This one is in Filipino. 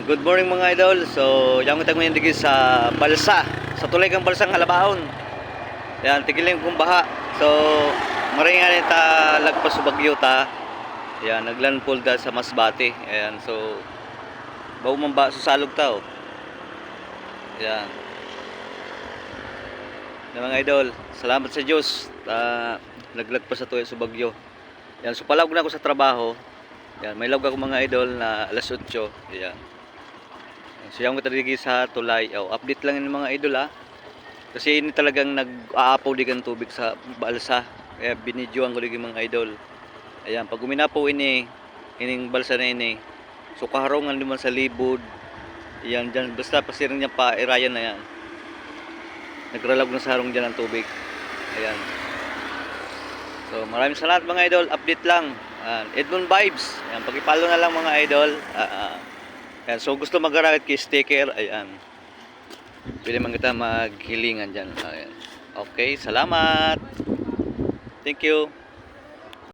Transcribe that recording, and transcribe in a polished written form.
Ayan, good morning mga idol. So, yang utang ngayon digi sa balsa, sa tulay kang balsang halabaon. Ayan, tigiling kong baha. So, maringan ta lagpas sa bagyo ta. Ayan, naglandfall da sa Masbate. Ayan, so bawo man ba sa salog ta oh. Ayan. Na mga idol, salamat sa Diyos. Naglagpas sa tuyo sa bagyo. Ayan, so palawag na ako sa trabaho. Ayan, may lawag ako mga idol na alas 8. Ayan. So yung matadigi sa tulay, update lang yung mga idol kasi ini talagang nag-aapaw digan tubig sa balsa, kaya binidyoan ko yung mga idol. Ayan, pag uminapaw ining balsa na ini, so kaharongan naman sa libod. Ayan, dyan, basta pasirin niya pa irayan na yan, nagralag na sa harong dyan ng tubig. Ayan, so maraming salamat mga idol, update lang. Edmond Vibes, ayan, pag-follow na lang mga idol. Ayan, so gusto mag-arakit kay sticker, ayan, pwede man kita maghilingan dyan. Ayan. Okay, salamat, thank you.